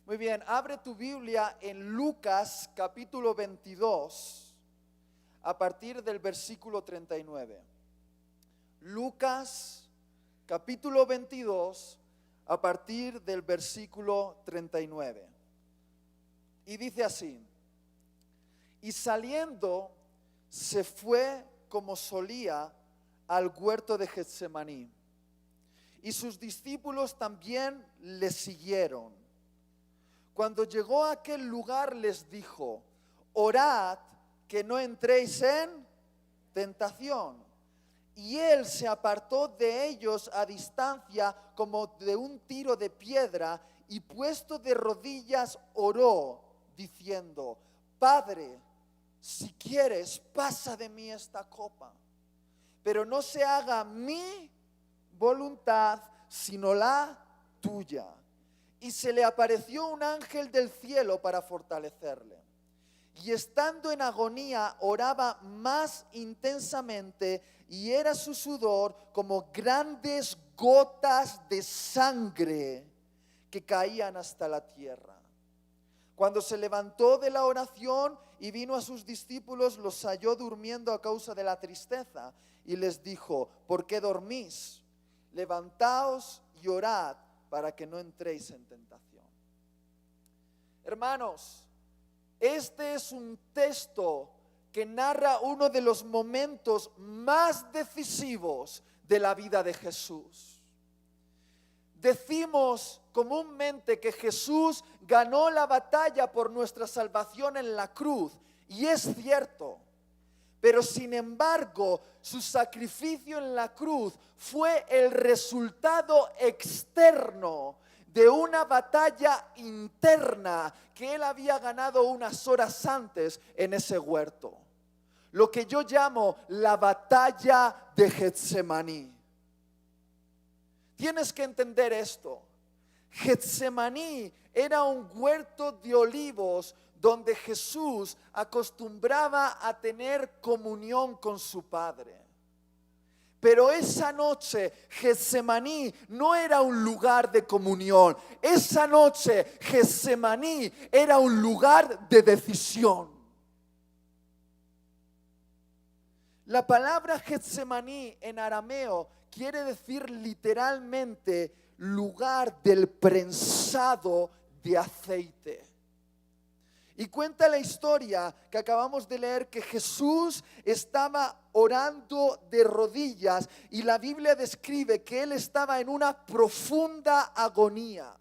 Muy bien, abre tu Biblia en Lucas capítulo 22 a partir del versículo 39. Lucas capítulo 22 a partir del versículo 39. Y dice así: y saliendo se fue como solía al huerto de Getsemaní, y sus discípulos también le siguieron. Cuando llegó a aquel lugar les dijo: orad que no entréis en tentación. Y él se apartó de ellos a distancia como de un tiro de piedra, y puesto de rodillas oró, diciendo: Padre, si quieres, pasa de mí esta copa, pero no se haga mi voluntad sino la tuya. Y se le apareció un ángel del cielo para fortalecerle. Y estando en agonía oraba más intensamente, y era su sudor como grandes gotas de sangre que caían hasta la tierra. Cuando se levantó de la oración y vino a sus discípulos, los halló durmiendo a causa de la tristeza, y les dijo: ¿por qué dormís? Levantaos y orad para que no entréis en tentación. Hermanos, este es un texto que narra uno de los momentos más decisivos de la vida de Jesús. Decimos comúnmente que Jesús ganó la batalla por nuestra salvación en la cruz, y es cierto. Pero sin embargo, su sacrificio en la cruz fue el resultado externo de una batalla interna que él había ganado unas horas antes en ese huerto. Lo que yo llamo la batalla de Getsemaní. Tienes que entender esto. Getsemaní era un huerto de olivos donde Jesús acostumbraba a tener comunión con su Padre. Pero esa noche Getsemaní no era un lugar de comunión. Esa noche Getsemaní era un lugar de decisión. La palabra Getsemaní en arameo quiere decir literalmente lugar del prensado de aceite. Y cuenta la historia que acabamos de leer que Jesús estaba orando de rodillas, y la Biblia describe que él estaba en una profunda agonía.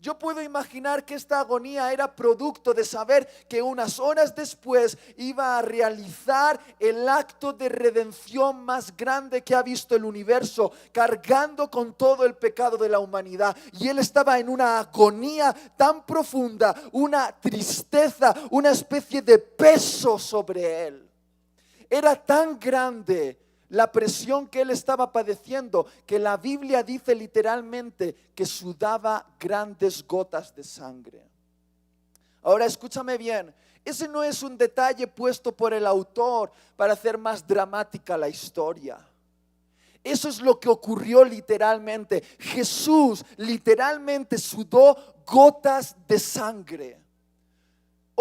Yo puedo imaginar que esta agonía era producto de saber que unas horas después iba a realizar el acto de redención más grande que ha visto el universo, cargando con todo el pecado de la humanidad. Y él estaba en una agonía tan profunda, una tristeza, una especie de peso sobre él. Era tan grande la presión que él estaba padeciendo que la Biblia dice literalmente que sudaba grandes gotas de sangre. Ahora escúchame bien, ese no es un detalle puesto por el autor para hacer más dramática la historia. Eso es lo que ocurrió literalmente. Jesús literalmente sudó gotas de sangre.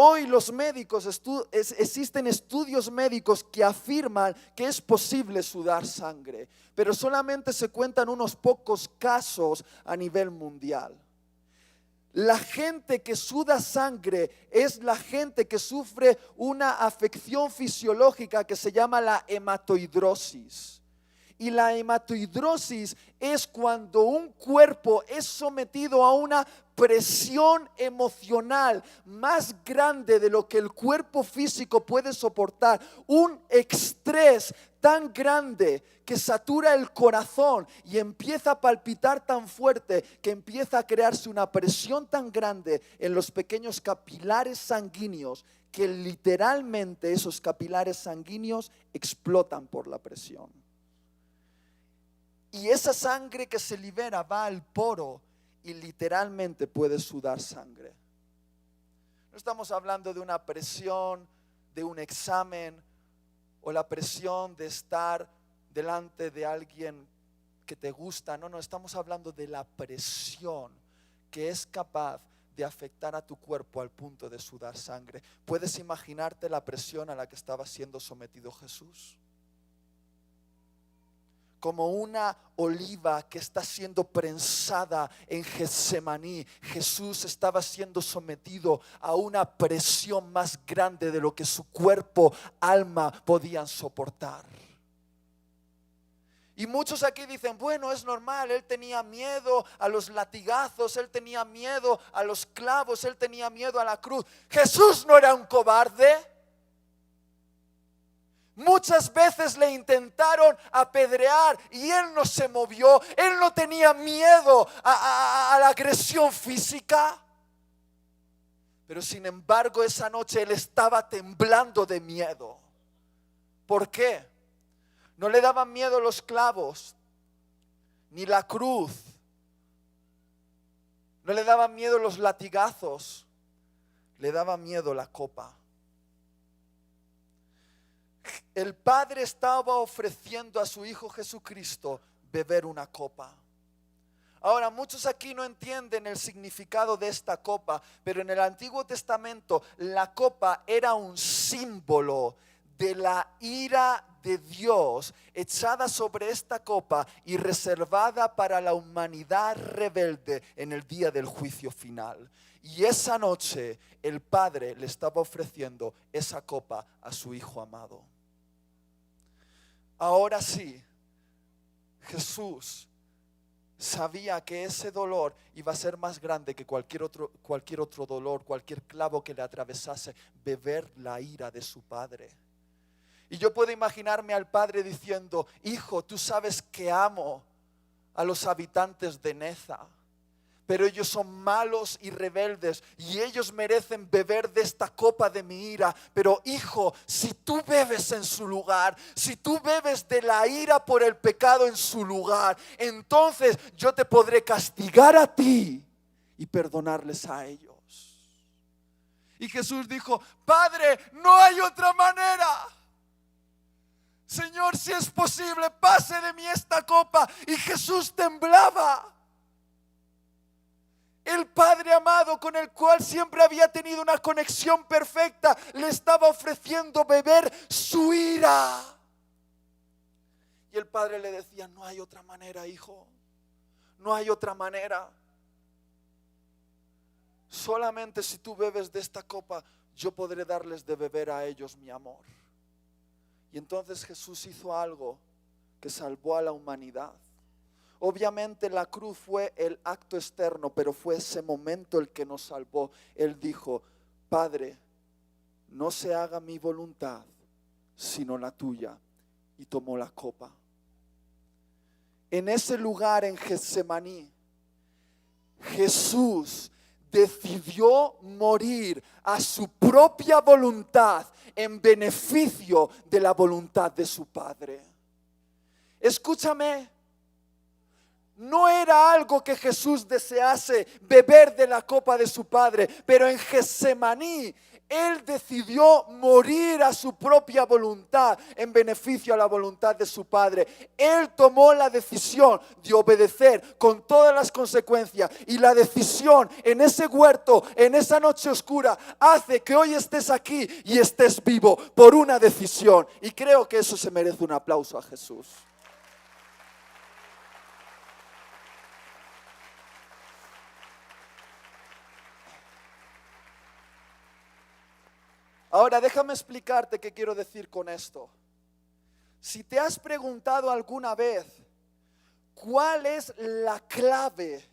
Hoy los médicos, existen estudios médicos que afirman que es posible sudar sangre, pero solamente se cuentan unos pocos casos a nivel mundial. La gente que suda sangre es la gente que sufre una afección fisiológica que se llama la hematoidrosis. Y la hematoidrosis es cuando un cuerpo es sometido a una presión emocional más grande de lo que el cuerpo físico puede soportar, un estrés tan grande que satura el corazón y empieza a palpitar tan fuerte que empieza a crearse una presión tan grande en los pequeños capilares sanguíneos que literalmente esos capilares sanguíneos explotan por la presión. Y esa sangre que se libera va al poro y literalmente puede sudar sangre. No estamos hablando de una presión, de un examen o la presión de estar delante de alguien que te gusta. No, estamos hablando de la presión que es capaz de afectar a tu cuerpo al punto de sudar sangre. ¿Puedes imaginarte la presión a la que estaba siendo sometido Jesús? Como una oliva que está siendo prensada en Getsemaní, Jesús estaba siendo sometido a una presión más grande de lo que su cuerpo, alma podían soportar. Y muchos aquí dicen, bueno, es normal, él tenía miedo a los latigazos, él tenía miedo a los clavos, él tenía miedo a la cruz. Jesús no era un cobarde. Muchas veces le intentaron apedrear y él no se movió, él no tenía miedo a la agresión física. Pero sin embargo esa noche él estaba temblando de miedo. ¿Por qué? No le daban miedo los clavos, ni la cruz. No le daban miedo los latigazos, le daba miedo la copa. El Padre estaba ofreciendo a su Hijo Jesucristo beber una copa. Ahora, muchos aquí no entienden el significado de esta copa, pero en el Antiguo Testamento la copa era un símbolo de la ira de Dios echada sobre esta copa y reservada para la humanidad rebelde en el día del juicio final. Y esa noche el Padre le estaba ofreciendo esa copa a su Hijo amado. Ahora sí, Jesús sabía que ese dolor iba a ser más grande que cualquier otro dolor, cualquier clavo que le atravesase, beber la ira de su Padre. Y yo puedo imaginarme al Padre diciendo, Hijo, tú sabes que amo a los habitantes de Neza, pero ellos son malos y rebeldes y ellos merecen beber de esta copa de mi ira. Pero hijo, si tú bebes en su lugar, si tú bebes de la ira por el pecado en su lugar, entonces yo te podré castigar a ti y perdonarles a ellos. Y Jesús dijo, Padre, no hay otra manera. Señor, si es posible, pase de mí esta copa. Y Jesús temblaba. El Padre amado, con el cual siempre había tenido una conexión perfecta, le estaba ofreciendo beber su ira. Y el Padre le decía, no hay otra manera, hijo. No hay otra manera. Solamente si tú bebes de esta copa, yo podré darles de beber a ellos mi amor. Y entonces Jesús hizo algo que salvó a la humanidad. Obviamente la cruz fue el acto externo, pero fue ese momento el que nos salvó. Él dijo, Padre, no se haga mi voluntad, sino la tuya. Y tomó la copa. En ese lugar en Getsemaní, Jesús decidió morir a su propia voluntad en beneficio de la voluntad de su Padre. Escúchame. No era algo que Jesús desease beber de la copa de su Padre, pero en Getsemaní Él decidió morir a su propia voluntad en beneficio a la voluntad de su Padre. Él tomó la decisión de obedecer con todas las consecuencias, y la decisión en ese huerto, en esa noche oscura, hace que hoy estés aquí y estés vivo por una decisión. Y creo que eso se merece un aplauso a Jesús. Ahora déjame explicarte qué quiero decir con esto. Si te has preguntado alguna vez cuál es la clave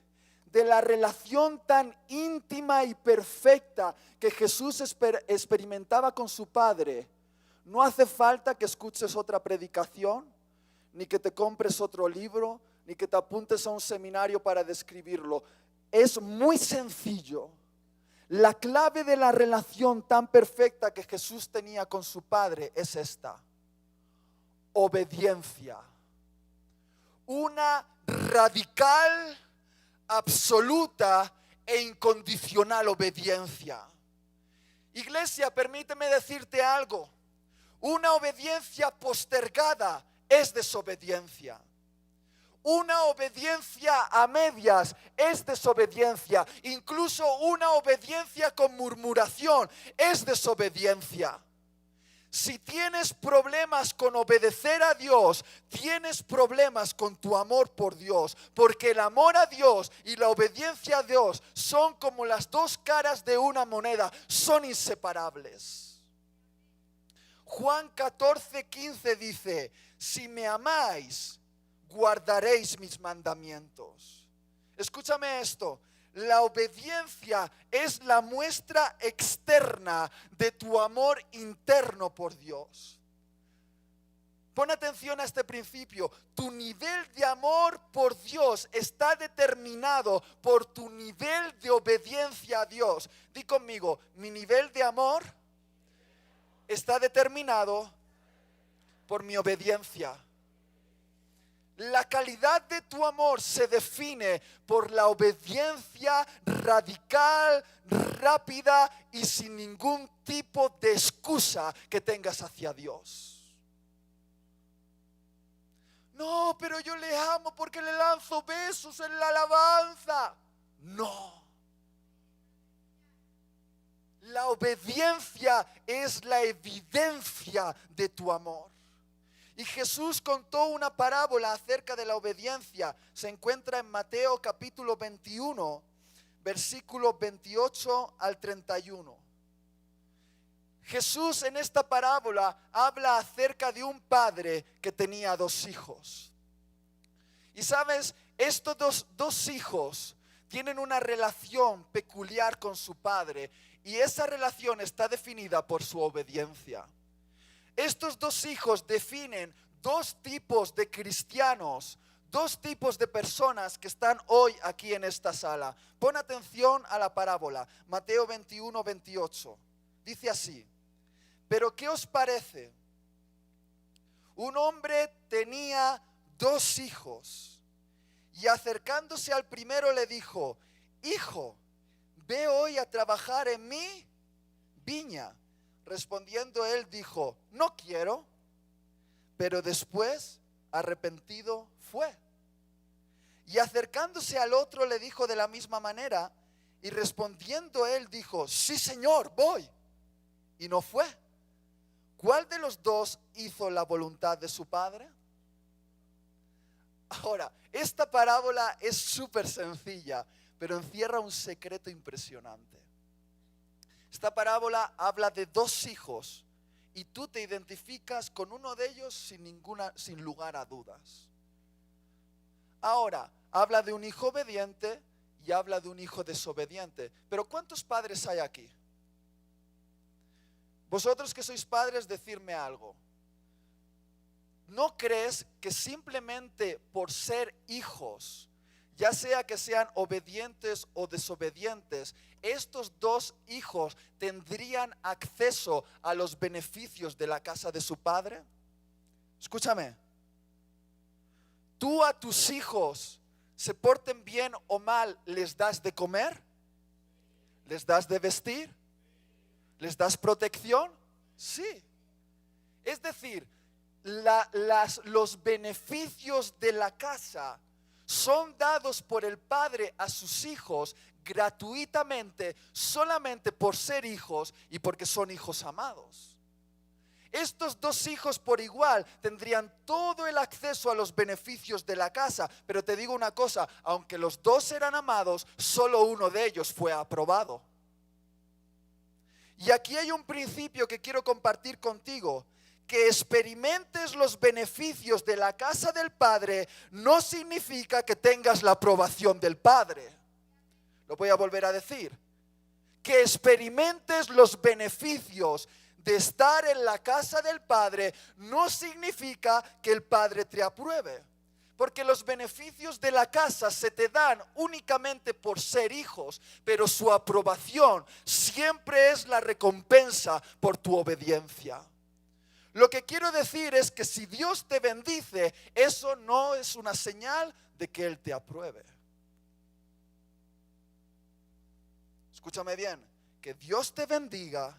de la relación tan íntima y perfecta que Jesús experimentaba con su Padre, no hace falta que escuches otra predicación, ni que te compres otro libro, ni que te apuntes a un seminario para describirlo. Es muy sencillo. La clave de la relación tan perfecta que Jesús tenía con su Padre es esta: obediencia. Una radical, absoluta e incondicional obediencia. Iglesia, permíteme decirte algo. Una obediencia postergada es desobediencia. Una obediencia a medias es desobediencia. Incluso una obediencia con murmuración es desobediencia. Si tienes problemas con obedecer a Dios, tienes problemas con tu amor por Dios, porque el amor a Dios y la obediencia a Dios son como las dos caras de una moneda, son inseparables. Juan 14:15 dice: si me amáis, guardaréis mis mandamientos. Escúchame esto. La obediencia es la muestra externa de tu amor interno por Dios. Pon atención a este principio. Tu nivel de amor por Dios está determinado por tu nivel de obediencia a Dios. Di conmigo, mi nivel de amor está determinado por mi obediencia. La calidad de tu amor se define por la obediencia radical, rápida y sin ningún tipo de excusa que tengas hacia Dios. No, pero yo le amo porque le lanzo besos en la alabanza. No. La obediencia es la evidencia de tu amor. Y Jesús contó una parábola acerca de la obediencia. Se encuentra en Mateo capítulo 21, versículos 28 al 31. Jesús en esta parábola habla acerca de un padre que tenía dos hijos. Y sabes, estos dos hijos tienen una relación peculiar con su padre. Y esa relación está definida por su obediencia. Estos dos hijos definen dos tipos de cristianos, dos tipos de personas que están hoy aquí en esta sala. Pon atención a la parábola, Mateo 21, 28. Dice así: pero ¿qué os parece? Un hombre tenía dos hijos y acercándose al primero le dijo: hijo, ve hoy a trabajar en mi viña. Respondiendo él dijo: no quiero. Pero después, arrepentido, fue. Y acercándose al otro le dijo de la misma manera. Y respondiendo él dijo: sí, Señor, voy. Y no fue. ¿Cuál de los dos hizo la voluntad de su padre? Ahora, esta parábola es súper sencilla, pero encierra un secreto impresionante. Esta parábola habla de dos hijos y tú te identificas con uno de ellos sin lugar a dudas. Ahora, habla de un hijo obediente y habla de un hijo desobediente. Pero ¿cuántos padres hay aquí? Vosotros que sois padres, decidme algo. ¿No crees que simplemente por ser hijos, ya sea que sean obedientes o desobedientes, estos dos hijos tendrían acceso a los beneficios de la casa de su padre? Escúchame. Tú a tus hijos, se porten bien o mal, ¿les das de comer? ¿Les das de vestir? ¿Les das protección? Sí. Es decir, los beneficios de la casa son dados por el padre a sus hijos gratuitamente, solamente por ser hijos y porque son hijos amados. Estos dos hijos por igual tendrían todo el acceso a los beneficios de la casa, pero te digo una cosa, aunque los dos eran amados, solo uno de ellos fue aprobado. Y aquí hay un principio que quiero compartir contigo. Que experimentes los beneficios de la casa del Padre no significa que tengas la aprobación del Padre. Lo voy a volver a decir. Que experimentes los beneficios de estar en la casa del Padre no significa que el Padre te apruebe. Porque los beneficios de la casa se te dan únicamente por ser hijos, pero su aprobación siempre es la recompensa por tu obediencia. Lo que quiero decir es que si Dios te bendice, eso no es una señal de que Él te apruebe. Escúchame bien, que Dios te bendiga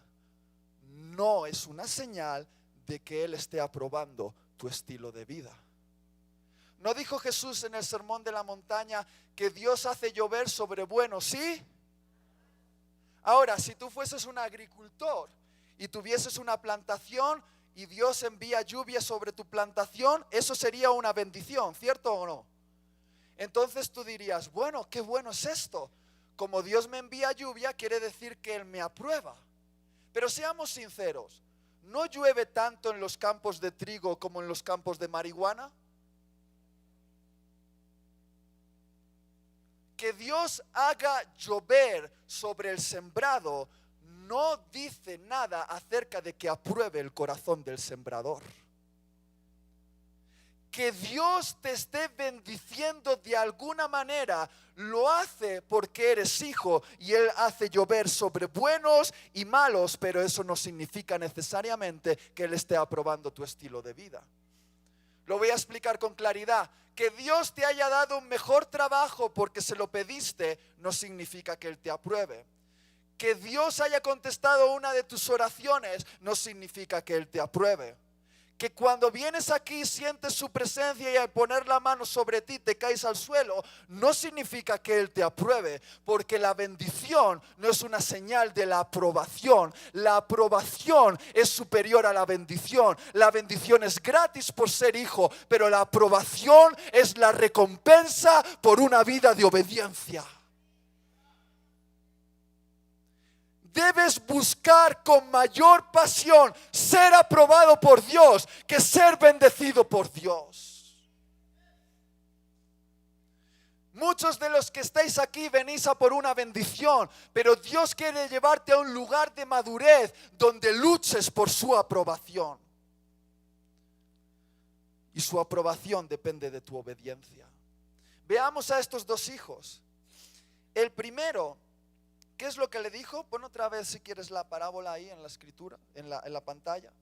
no es una señal de que Él esté aprobando tu estilo de vida. ¿No dijo Jesús en el Sermón de la Montaña que Dios hace llover sobre buenos, sí? Ahora, si tú fueses un agricultor y tuvieses una plantación y Dios envía lluvia sobre tu plantación, eso sería una bendición, ¿cierto o no? Entonces tú dirías, bueno, qué bueno es esto. Como Dios me envía lluvia, quiere decir que Él me aprueba. Pero seamos sinceros, ¿no llueve tanto en los campos de trigo como en los campos de marihuana? Que Dios haga llover sobre el sembrado no dice nada acerca de que apruebe el corazón del sembrador. Que Dios te esté bendiciendo de alguna manera lo hace porque eres hijo y Él hace llover sobre buenos y malos, pero eso no significa necesariamente que Él esté aprobando tu estilo de vida. Lo voy a explicar con claridad. Que Dios te haya dado un mejor trabajo porque se lo pediste no significa que Él te apruebe. Que Dios haya contestado una de tus oraciones no significa que Él te apruebe. Que cuando vienes aquí sientes su presencia y al poner la mano sobre ti te caes al suelo, no significa que Él te apruebe, porque la bendición no es una señal de la aprobación. La aprobación es superior a la bendición. La bendición es gratis por ser hijo, pero la aprobación es la recompensa por una vida de obediencia. Debes buscar con mayor pasión ser aprobado por Dios que ser bendecido por Dios. Muchos de los que estáis aquí venís a por una bendición, pero Dios quiere llevarte a un lugar de madurez donde luches por su aprobación. Y su aprobación depende de tu obediencia. Veamos a estos dos hijos. El primero, ¿qué es lo que le dijo? Pon otra vez si quieres la parábola ahí en la escritura, en la pantalla.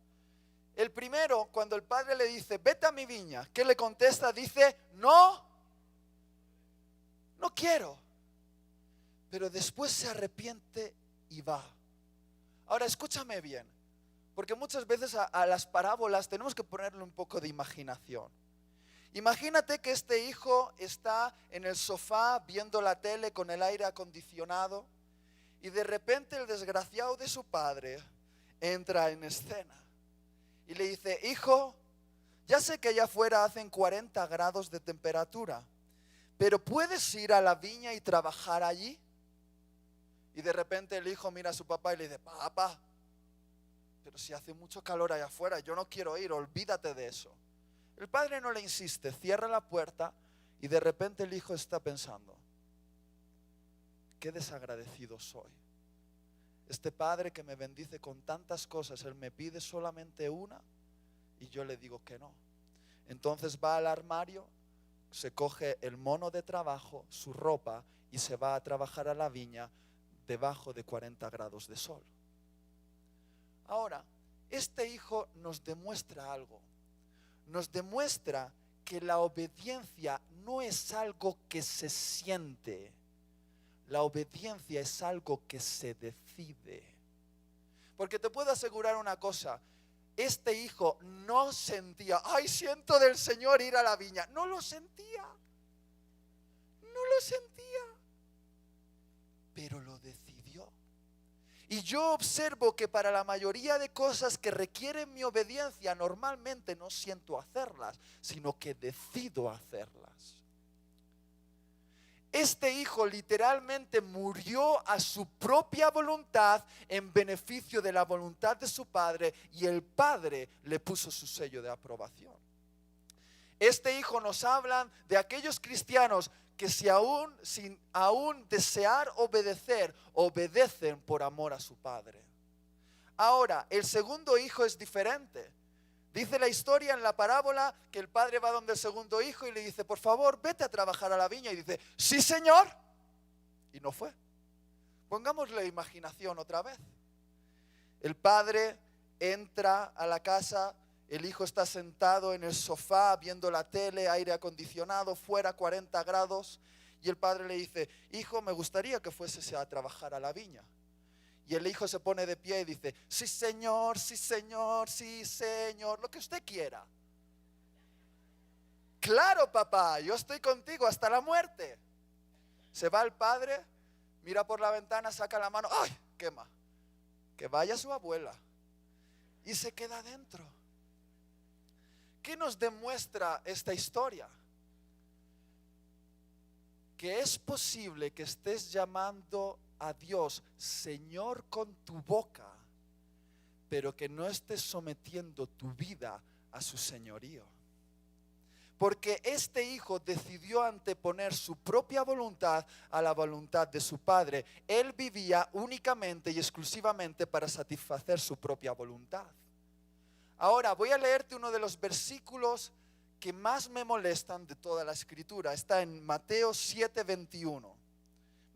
El primero, cuando el padre le dice, vete a mi viña, ¿qué le contesta? Dice, no quiero. Pero después se arrepiente y va. Ahora escúchame bien, porque muchas veces a las parábolas tenemos que ponerle un poco de imaginación. Imagínate que este hijo está en el sofá viendo la tele con el aire acondicionado. Y de repente el desgraciado de su padre entra en escena y le dice, hijo, ya sé que allá afuera hacen 40 grados de temperatura, pero ¿puedes ir a la viña y trabajar allí? Y de repente el hijo mira a su papá y le dice, papá, pero si hace mucho calor allá afuera, yo no quiero ir, olvídate de eso. El padre no le insiste, cierra la puerta y de repente el hijo está pensando, qué desagradecido soy. Este padre que me bendice con tantas cosas, él me pide solamente una y yo le digo que no. Entonces va al armario, se coge el mono de trabajo, su ropa y se va a trabajar a la viña debajo de 40 grados de sol. Ahora, este hijo nos demuestra algo. Nos demuestra que la obediencia no es algo que se siente. La obediencia es algo que se decide. Porque te puedo asegurar una cosa, este hijo no sentía, ay, siento del Señor ir a la viña. No lo sentía. Pero lo decidió. Y yo observo que para la mayoría de cosas que requieren mi obediencia, normalmente no siento hacerlas, sino que decido hacerlas. Este hijo literalmente murió a su propia voluntad en beneficio de la voluntad de su padre y el padre le puso su sello de aprobación. Este hijo nos habla de aquellos cristianos que sin aún desear obedecer, obedecen por amor a su padre. Ahora, el segundo hijo es diferente. Dice la historia en la parábola que el padre va donde el segundo hijo y le dice, por favor, vete a trabajar a la viña. Y dice, sí, señor. Y no fue. Pongámosle la imaginación otra vez. El padre entra a la casa, el hijo está sentado en el sofá viendo la tele, aire acondicionado, fuera 40 grados. Y el padre le dice, hijo, me gustaría que fueses a trabajar a la viña. Y el hijo se pone de pie y dice, sí señor, sí señor, sí señor, lo que usted quiera. claro papá, yo estoy contigo hasta la muerte. Se va el padre, mira por la ventana, saca la mano, ¡ay! Quema. Que vaya su abuela. Y se queda adentro. ¿Qué nos demuestra esta historia? Que es posible que estés llamando a Dios Señor con tu boca, pero que no estés sometiendo tu vida a su señorío. Porque este hijo decidió anteponer su propia voluntad a la voluntad de su padre. Él vivía únicamente y exclusivamente para satisfacer su propia voluntad. Ahora voy a leerte uno de los versículos que más me molestan de toda la escritura. Está en Mateo 7:21.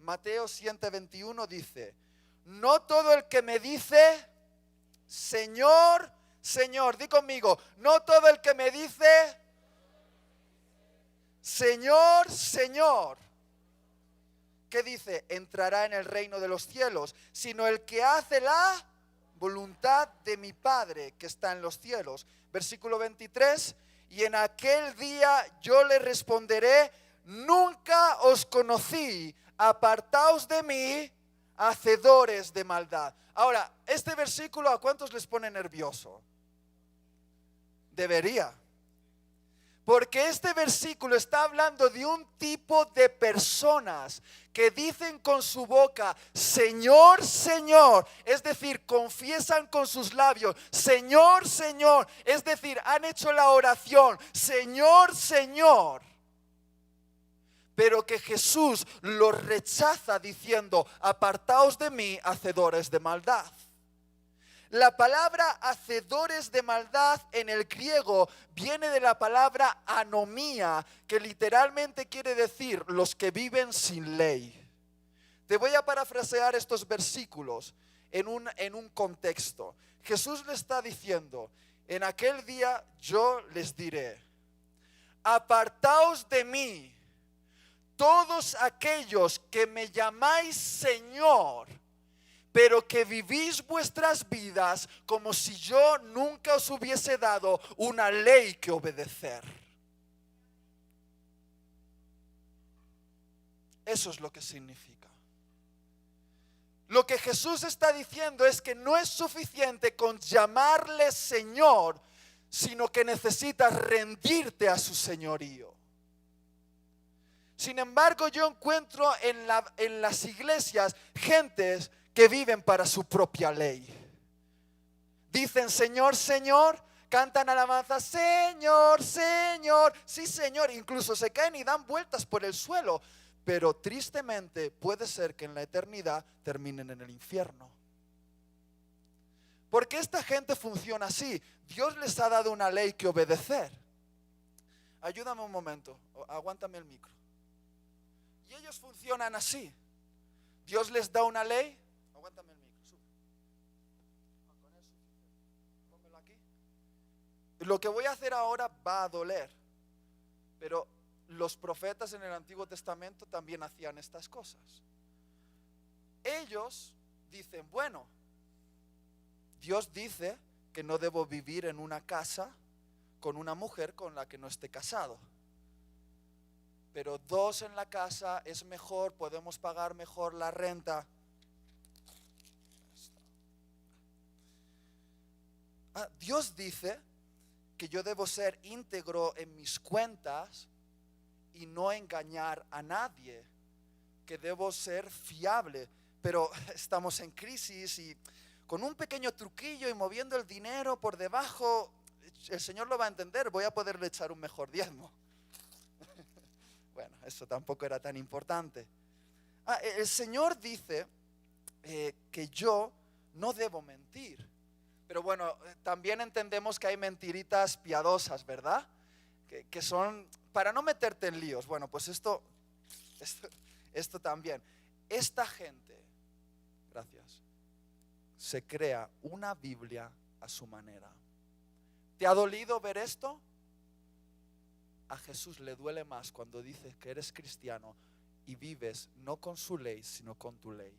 Mateo 7:21 dice: no todo el que me dice Señor, Señor, di conmigo, no todo el que me dice Señor, Señor, ¿qué dice? Entrará en el reino de los cielos, sino el que hace la voluntad de mi Padre que está en los cielos. Versículo 23, y en aquel día yo le responderé, nunca os conocí, apartaos de mí, hacedores de maldad. Ahora, este versículo, ¿a cuántos les pone nervioso? Debería. Porque este versículo está hablando de un tipo de personas que dicen con su boca, Señor, Señor, es decir, confiesan con sus labios, Señor, Señor, es decir, han hecho la oración, Señor, Señor. Pero que Jesús los rechaza diciendo, apartaos de mí, hacedores de maldad. La palabra hacedores de maldad en el griego viene de la palabra anomía, que literalmente quiere decir los que viven sin ley. Te voy a parafrasear estos versículos en un contexto. Jesús le está diciendo, en aquel día yo les diré, apartaos de mí, todos aquellos que me llamáis Señor, pero que vivís vuestras vidas como si yo nunca os hubiese dado una ley que obedecer. Eso es lo que significa. Lo que Jesús está diciendo es que no es suficiente con llamarle Señor, sino que necesitas rendirte a su señorío. Sin embargo, yo encuentro en las iglesias gentes que viven para su propia ley. Dicen Señor, Señor, cantan alabanzas, Señor, Señor, sí Señor, incluso se caen y dan vueltas por el suelo, pero tristemente puede ser que en la eternidad terminen en el infierno. Porque esta gente funciona así. Dios les ha dado una ley que obedecer. Ayúdame un momento, aguántame el micro. Y ellos funcionan así. Dios les da una ley. Aguántame el micro, sube. Con eso, pónmelo aquí. Lo que voy a hacer ahora va a doler, pero los profetas en el Antiguo Testamento también hacían estas cosas. Ellos dicen, bueno, Dios dice que no debo vivir en una casa con una mujer con la que no esté casado. Pero 2 en la casa es mejor, podemos pagar mejor la renta. Dios dice que yo debo ser íntegro en mis cuentas y no engañar a nadie, que debo ser fiable, pero estamos en crisis y con un pequeño truquillo y moviendo el dinero por debajo, el Señor lo va a entender, voy a poderle echar un mejor diezmo. Bueno, eso tampoco era tan importante. El Señor dice que yo no debo mentir. Pero bueno, también entendemos que hay mentiritas piadosas, ¿verdad? Que son para no meterte en líos. Bueno, pues esto también. Esta gente, gracias, se crea una Biblia a su manera. ¿Te ha dolido ver esto? A Jesús le duele más cuando dices que eres cristiano y vives no con su ley, sino con tu ley.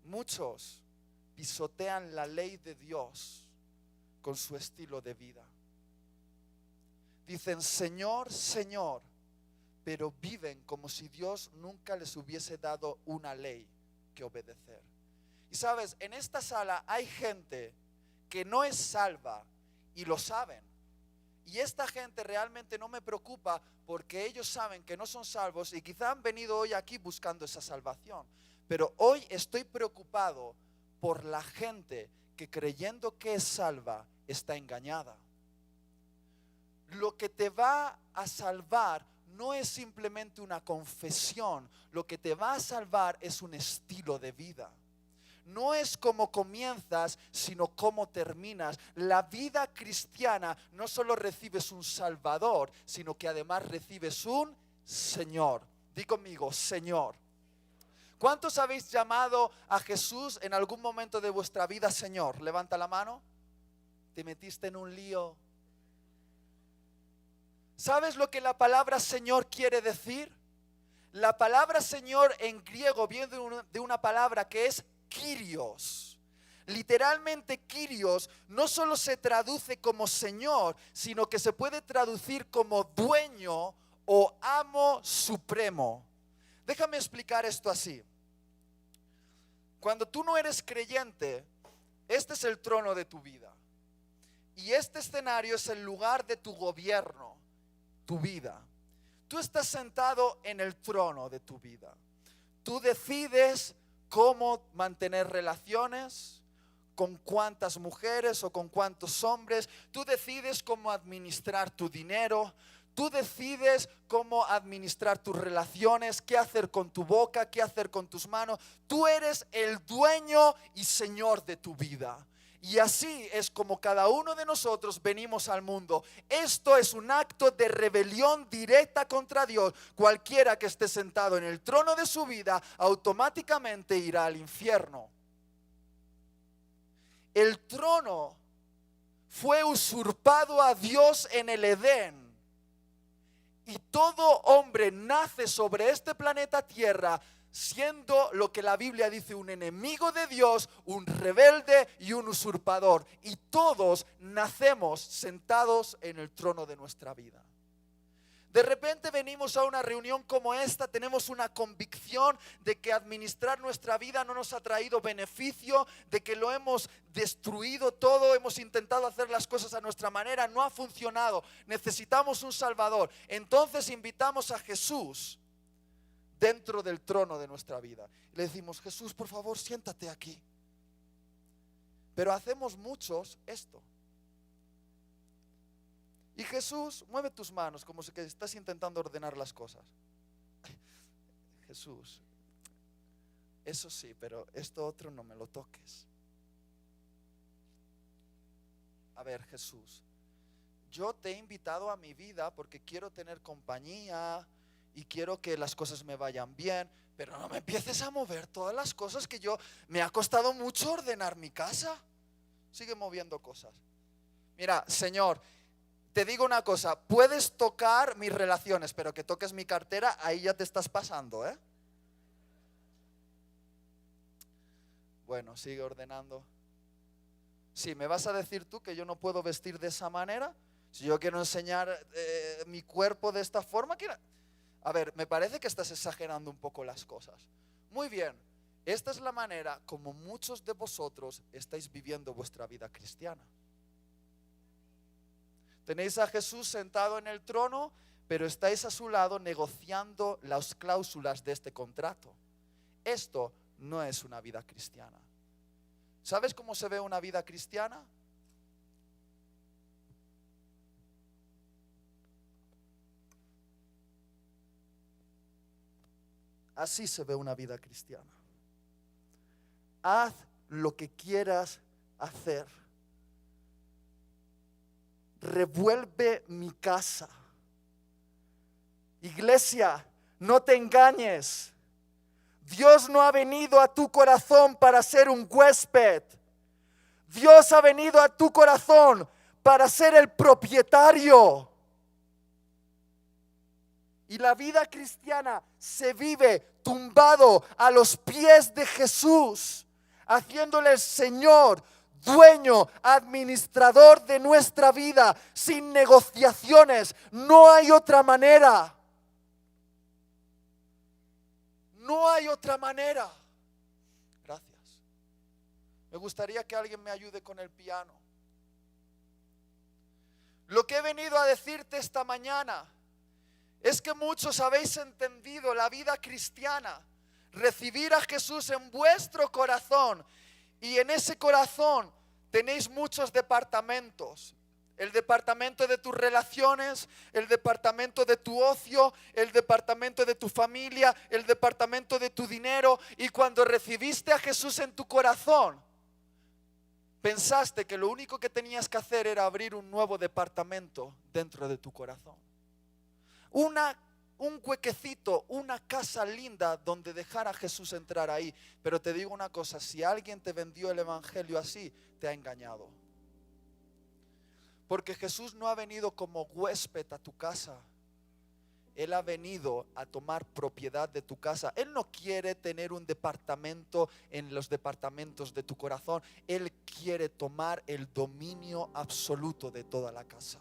Muchos pisotean la ley de Dios con su estilo de vida. dicen Señor, Señor, pero viven como si Dios nunca les hubiese dado una ley que obedecer. Y sabes, en esta sala hay gente que no es salva y lo saben. Y esta gente realmente no me preocupa porque ellos saben que no son salvos y quizá han venido hoy aquí buscando esa salvación. Pero hoy estoy preocupado por la gente que creyendo que es salva está engañada. Lo que te va a salvar no es simplemente una confesión, lo que te va a salvar es un estilo de vida. No es cómo comienzas, sino cómo terminas. La vida cristiana no solo recibes un Salvador, sino que además recibes un Señor. Di conmigo, Señor. ¿Cuántos habéis llamado a Jesús en algún momento de vuestra vida Señor? Levanta la mano. Te metiste en un lío. ¿Sabes lo que la palabra Señor quiere decir? La palabra Señor en griego viene de una palabra que es Kyrios. Literalmente Kyrios no solo se traduce como Señor, sino que se puede traducir como dueño o amo supremo. Déjame explicar esto así. Cuando tú no eres creyente, este es el trono de tu vida. Y este escenario es el lugar de tu gobierno, tu vida. Tú estás sentado en el trono de tu vida. Tú decides cómo mantener relaciones, con cuántas mujeres o con cuántos hombres. Tú decides cómo administrar tu dinero. Tú decides cómo administrar tus relaciones, qué hacer con tu boca, qué hacer con tus manos. Tú eres el dueño y señor de tu vida. Y así es como cada uno de nosotros venimos al mundo. Esto es un acto de rebelión directa contra Dios. Cualquiera que esté sentado en el trono de su vida automáticamente irá al infierno. El trono fue usurpado a Dios en el Edén. Y todo hombre nace sobre este planeta Tierra siendo lo que la Biblia dice un enemigo de Dios, un rebelde y un usurpador. Y todos nacemos sentados en el trono de nuestra vida. De repente venimos a una reunión como esta, tenemos una convicción de que administrar nuestra vida no nos ha traído beneficio, de que lo hemos destruido todo, hemos intentado hacer las cosas a nuestra manera, no ha funcionado, necesitamos un Salvador. Entonces invitamos a Jesús dentro del trono de nuestra vida. Le decimos, Jesús, por favor, siéntate aquí. Pero hacemos muchos esto. Y Jesús, mueve tus manos como si que estás intentando ordenar las cosas. Jesús, eso sí, pero esto otro no me lo toques. A ver, Jesús, yo te he invitado a mi vida porque quiero tener compañía y quiero que las cosas me vayan bien, pero no me empieces a mover todas las cosas que me ha costado mucho ordenar mi casa. Sigue moviendo cosas. Mira, Señor, te digo una cosa, puedes tocar mis relaciones, pero que toques mi cartera, ahí ya te estás pasando, ¿eh? Bueno, sigue ordenando. Sí, ¿me vas a decir tú que yo no puedo vestir de esa manera? Si yo quiero enseñar mi cuerpo de esta forma, a ver, me parece que estás exagerando un poco las cosas. Muy bien, esta es la manera como muchos de vosotros estáis viviendo vuestra vida cristiana. Tenéis a Jesús sentado en el trono, pero estáis a su lado negociando las cláusulas de este contrato. Esto no es una vida cristiana. ¿Sabes cómo se ve una vida cristiana? Así se ve una vida cristiana. Haz lo que quieras hacer. Revuelve mi casa. Iglesia, no te engañes. Dios no ha venido a tu corazón para ser un huésped. Dios ha venido a tu corazón para ser el propietario. Y la vida cristiana se vive tumbado a los pies de Jesús, haciéndole el Señor, dueño, administrador de nuestra vida, sin negociaciones. No hay otra manera. No hay otra manera. Gracias. Me gustaría que alguien me ayude con el piano. Lo que he venido a decirte esta mañana es que muchos habéis entendido la vida cristiana, recibir a Jesús en vuestro corazón, y en ese corazón tenéis muchos departamentos. El departamento de tus relaciones, el departamento de tu ocio, el departamento de tu familia, el departamento de tu dinero. Y cuando recibiste a Jesús en tu corazón, pensaste que lo único que tenías que hacer era abrir un nuevo departamento dentro de tu corazón. Un huequecito, una casa linda donde dejar a Jesús entrar ahí. Pero te digo una cosa, si alguien te vendió el evangelio así, te ha engañado. Porque Jesús no ha venido como huésped a tu casa. Él ha venido a tomar propiedad de tu casa. Él no quiere tener un departamento en los departamentos de tu corazón. Él quiere tomar el dominio absoluto de toda la casa.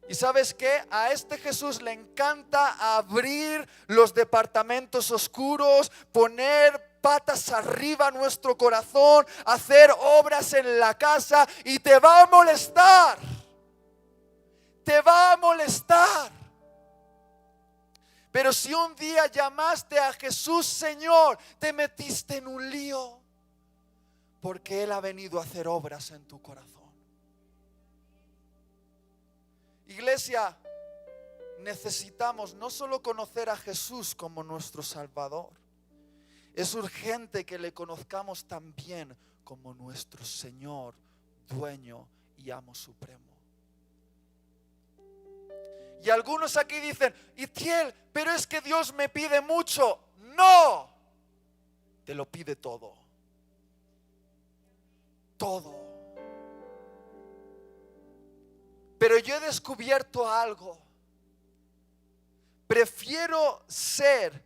¿Y sabes qué? A este Jesús le encanta abrir los departamentos oscuros, poner patas arriba a nuestro corazón, hacer obras en la casa, y te va a molestar. Te va a molestar. Pero si un día llamaste a Jesús Señor, te metiste en un lío, porque Él ha venido a hacer obras en tu corazón. Iglesia, necesitamos no solo conocer a Jesús como nuestro Salvador, es urgente que le conozcamos también como nuestro Señor, dueño y amo supremo. Y algunos aquí dicen, Itiel, pero es que Dios me pide mucho. No, te lo pide todo. Todo. Pero yo he descubierto algo. Prefiero ser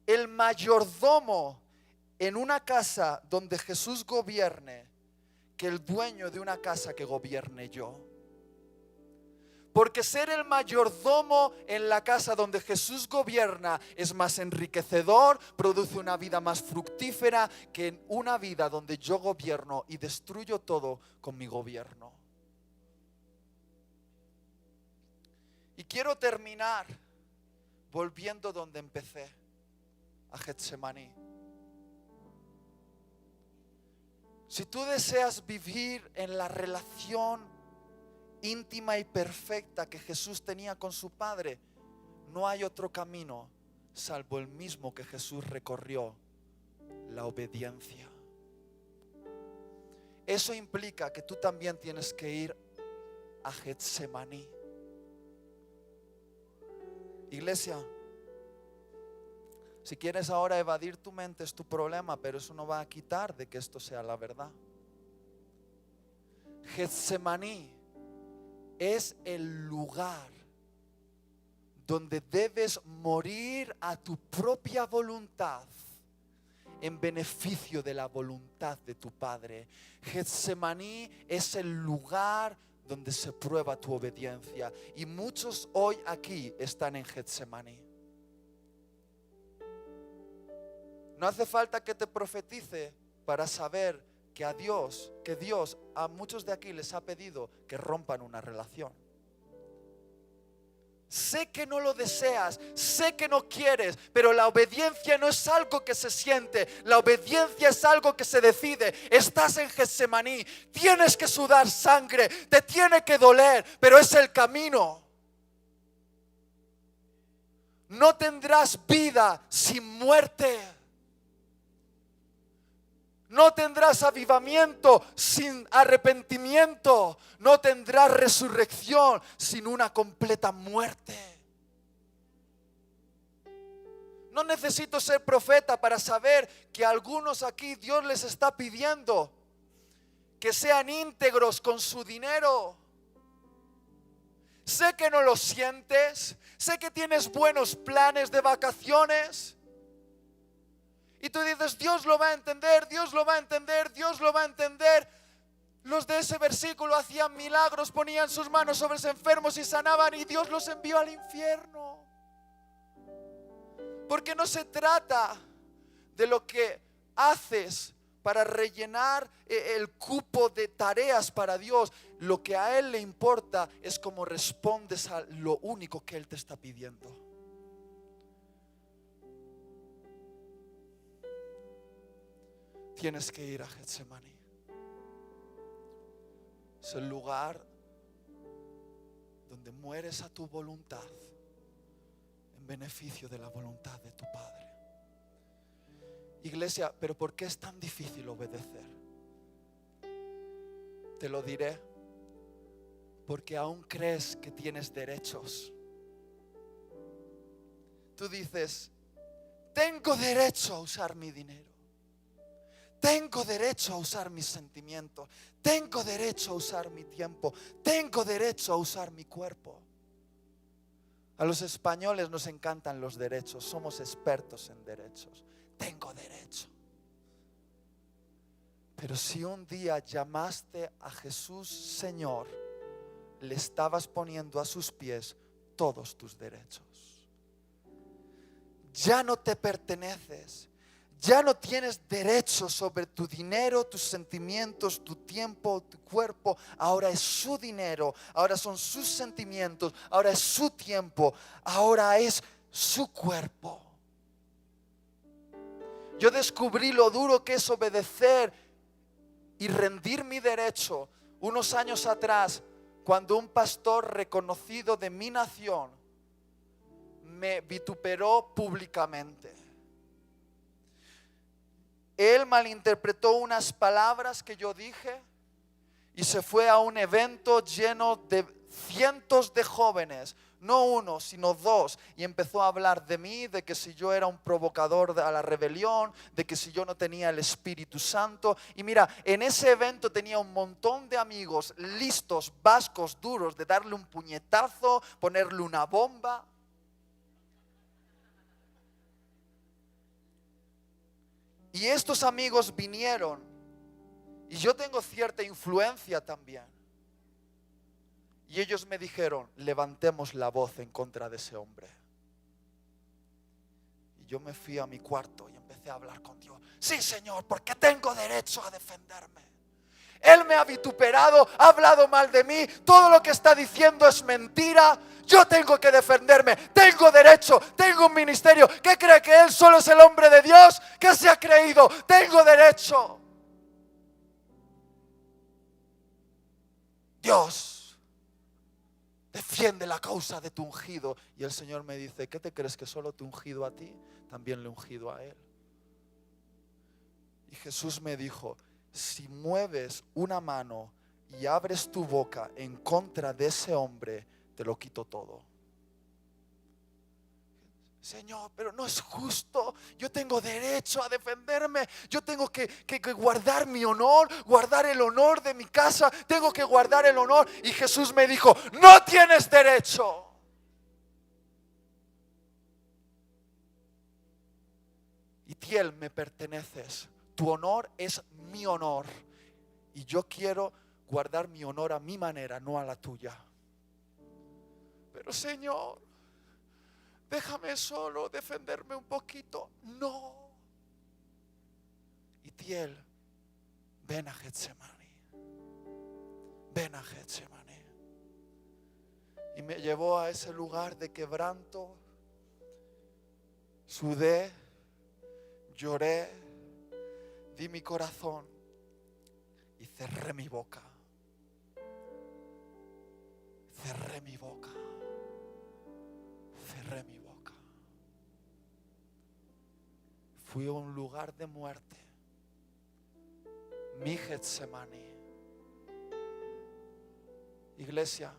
el mayordomo en una casa donde Jesús gobierne que el dueño de una casa que gobierne yo. Porque ser el mayordomo en la casa donde Jesús gobierna es más enriquecedor, produce una vida más fructífera que en una vida donde yo gobierno y destruyo todo con mi gobierno. Y quiero terminar volviendo donde empecé, a Getsemaní. Si tú deseas vivir en la relación íntima y perfecta que Jesús tenía con su Padre, no hay otro camino salvo el mismo que Jesús recorrió: la obediencia. Eso implica que tú también tienes que ir a Getsemaní. Iglesia, si quieres ahora evadir tu mente es tu problema, pero eso no va a quitar de que esto sea la verdad. Getsemaní es el lugar donde debes morir a tu propia voluntad en beneficio de la voluntad de tu Padre. Getsemaní es el lugar donde se prueba tu obediencia. Y muchos hoy aquí están en Getsemaní. No hace falta que te profetice para saber que Dios a muchos de aquí les ha pedido que rompan una relación. Sé que no lo deseas, sé que no quieres, pero la obediencia no es algo que se siente, la obediencia es algo que se decide. Estás en Getsemaní, tienes que sudar sangre, te tiene que doler, pero es el camino. No tendrás vida sin muerte. No tendrás avivamiento sin arrepentimiento. No tendrás resurrección sin una completa muerte. No necesito ser profeta para saber que a algunos aquí Dios les está pidiendo que sean íntegros con su dinero. Sé que no lo sientes. Sé que tienes buenos planes de vacaciones. Y tú dices, Dios lo va a entender, Dios lo va a entender, Dios lo va a entender. Los de ese versículo hacían milagros, ponían sus manos sobre los enfermos y sanaban, y Dios los envió al infierno. Porque no se trata de lo que haces para rellenar el cupo de tareas para Dios. Lo que a Él le importa es cómo respondes a lo único que Él te está pidiendo. Tienes que ir a Getsemaní. Es el lugar donde mueres a tu voluntad en beneficio de la voluntad de tu Padre. Iglesia, ¿pero por qué es tan difícil obedecer? Te lo diré. Porque aún crees que tienes derechos. Tú dices, tengo derecho a usar mi dinero. Tengo derecho a usar mis sentimientos. Tengo derecho a usar mi tiempo. Tengo derecho a usar mi cuerpo. A los españoles nos encantan los derechos. Somos expertos en derechos. Tengo derecho. Pero si un día llamaste a Jesús Señor, le estabas poniendo a sus pies todos tus derechos. Ya no te perteneces. Ya no tienes derecho sobre tu dinero, tus sentimientos, tu tiempo, tu cuerpo. Ahora es su dinero, ahora son sus sentimientos, ahora es su tiempo, ahora es su cuerpo. Yo descubrí lo duro que es obedecer y rendir mi derecho unos años atrás, cuando un pastor reconocido de mi nación me vituperó públicamente. Él malinterpretó unas palabras que yo dije y se fue a un evento lleno de cientos de jóvenes, no uno, sino dos, y empezó a hablar de mí, de que si yo era un provocador a la rebelión, de que si yo no tenía el Espíritu Santo. Y mira, en ese evento tenía un montón de amigos listos, vascos, duros, de darle un puñetazo, ponerle una bomba. Y estos amigos vinieron, y yo tengo cierta influencia también. Y ellos me dijeron, levantemos la voz en contra de ese hombre. Y yo me fui a mi cuarto y empecé a hablar con Dios. Sí, Señor, porque tengo derecho a defenderme. Él me ha vituperado, ha hablado mal de mí, todo lo que está diciendo es mentira. Yo tengo que defenderme, tengo derecho, tengo un ministerio. ¿Qué cree que él solo es el hombre de Dios? ¿Qué se ha creído? Tengo derecho. Dios, defiende la causa de tu ungido. Y el Señor me dice, ¿qué te crees que solo te he ungido a ti? También le he ungido a él. Y Jesús me dijo, si mueves una mano y abres tu boca en contra de ese hombre, te lo quito todo. Señor, pero no es justo. Yo tengo derecho a defenderme. Yo tengo que guardar mi honor, guardar el honor de mi casa. Tengo que guardar el honor. Y Jesús me dijo, no tienes derecho. Y Tiel, me perteneces. Tu honor es mi honor. Y yo quiero guardar mi honor a mi manera, no a la tuya. Pero Señor, déjame solo defenderme un poquito. No. Y Tiel, ven a Getsemaní. Ven a Getsemaní. Y me llevó a ese lugar de quebranto. Sudé, lloré, di mi corazón y cerré mi boca. Cerré mi boca. Cerré mi boca. Fui a un lugar de muerte. Mi Getsemaní. Iglesia,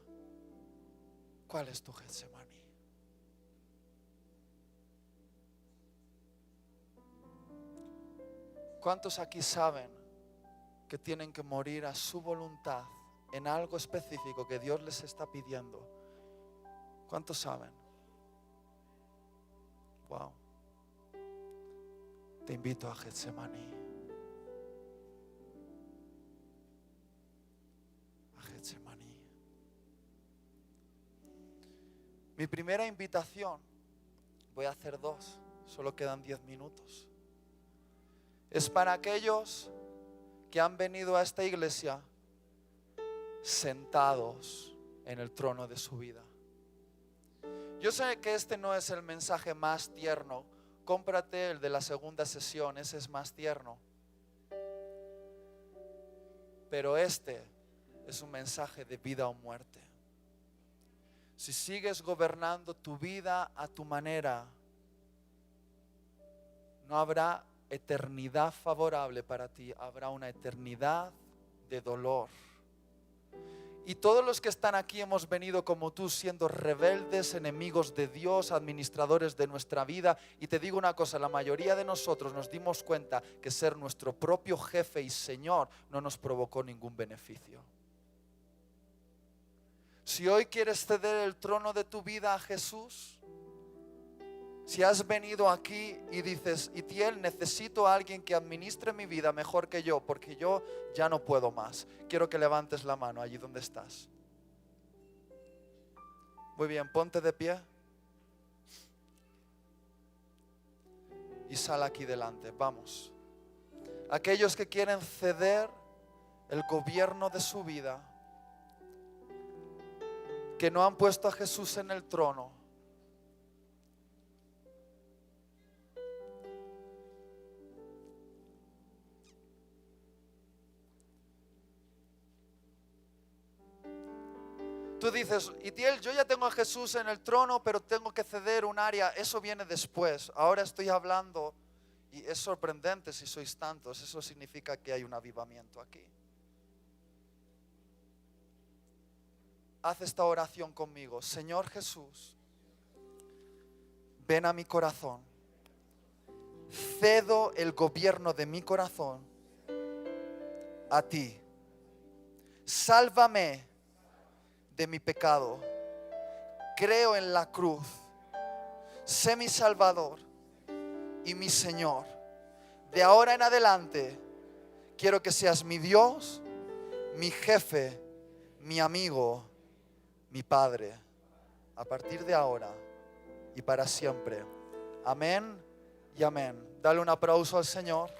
¿cuál es tu Getsemaní? ¿Cuántos aquí saben que tienen que morir a su voluntad en algo específico que Dios les está pidiendo? ¿Cuántos saben? Wow. Te invito a Getsemaní. A Getsemaní. Mi primera invitación, voy a hacer 2, solo quedan 10 minutos. Es para aquellos que han venido a esta iglesia sentados en el trono de su vida. Yo sé que este no es el mensaje más tierno. Cómprate el de la segunda sesión, ese es más tierno. Pero este es un mensaje de vida o muerte. Si sigues gobernando tu vida a tu manera, no habrá eternidad favorable para ti, habrá una eternidad de dolor. Y todos los que están aquí hemos venido como tú, siendo rebeldes, enemigos de Dios, administradores de nuestra vida. Y te digo una cosa, la mayoría de nosotros nos dimos cuenta que ser nuestro propio jefe y Señor no nos provocó ningún beneficio. Si hoy quieres ceder el trono de tu vida a Jesús, si has venido aquí y dices, Itiel, necesito a alguien que administre mi vida mejor que yo, porque yo ya no puedo más, quiero que levantes la mano allí donde estás. Muy bien, ponte de pie y sal aquí delante, vamos. Aquellos que quieren ceder el gobierno de su vida, que no han puesto a Jesús en el trono, tú dices, Itiel, yo ya tengo a Jesús en el trono, pero tengo que ceder un área. Eso viene después. Ahora estoy hablando, y es sorprendente si sois tantos. Eso significa que hay un avivamiento aquí. Haz esta oración conmigo. Señor Jesús, ven a mi corazón. Cedo el gobierno de mi corazón a ti. Sálvame de mi pecado. Creo en la cruz. Sé mi Salvador y mi Señor. De ahora en adelante quiero que seas mi Dios, mi jefe, mi amigo, mi Padre. A partir de ahora y para siempre. Amén y amén. Dale un aplauso al Señor.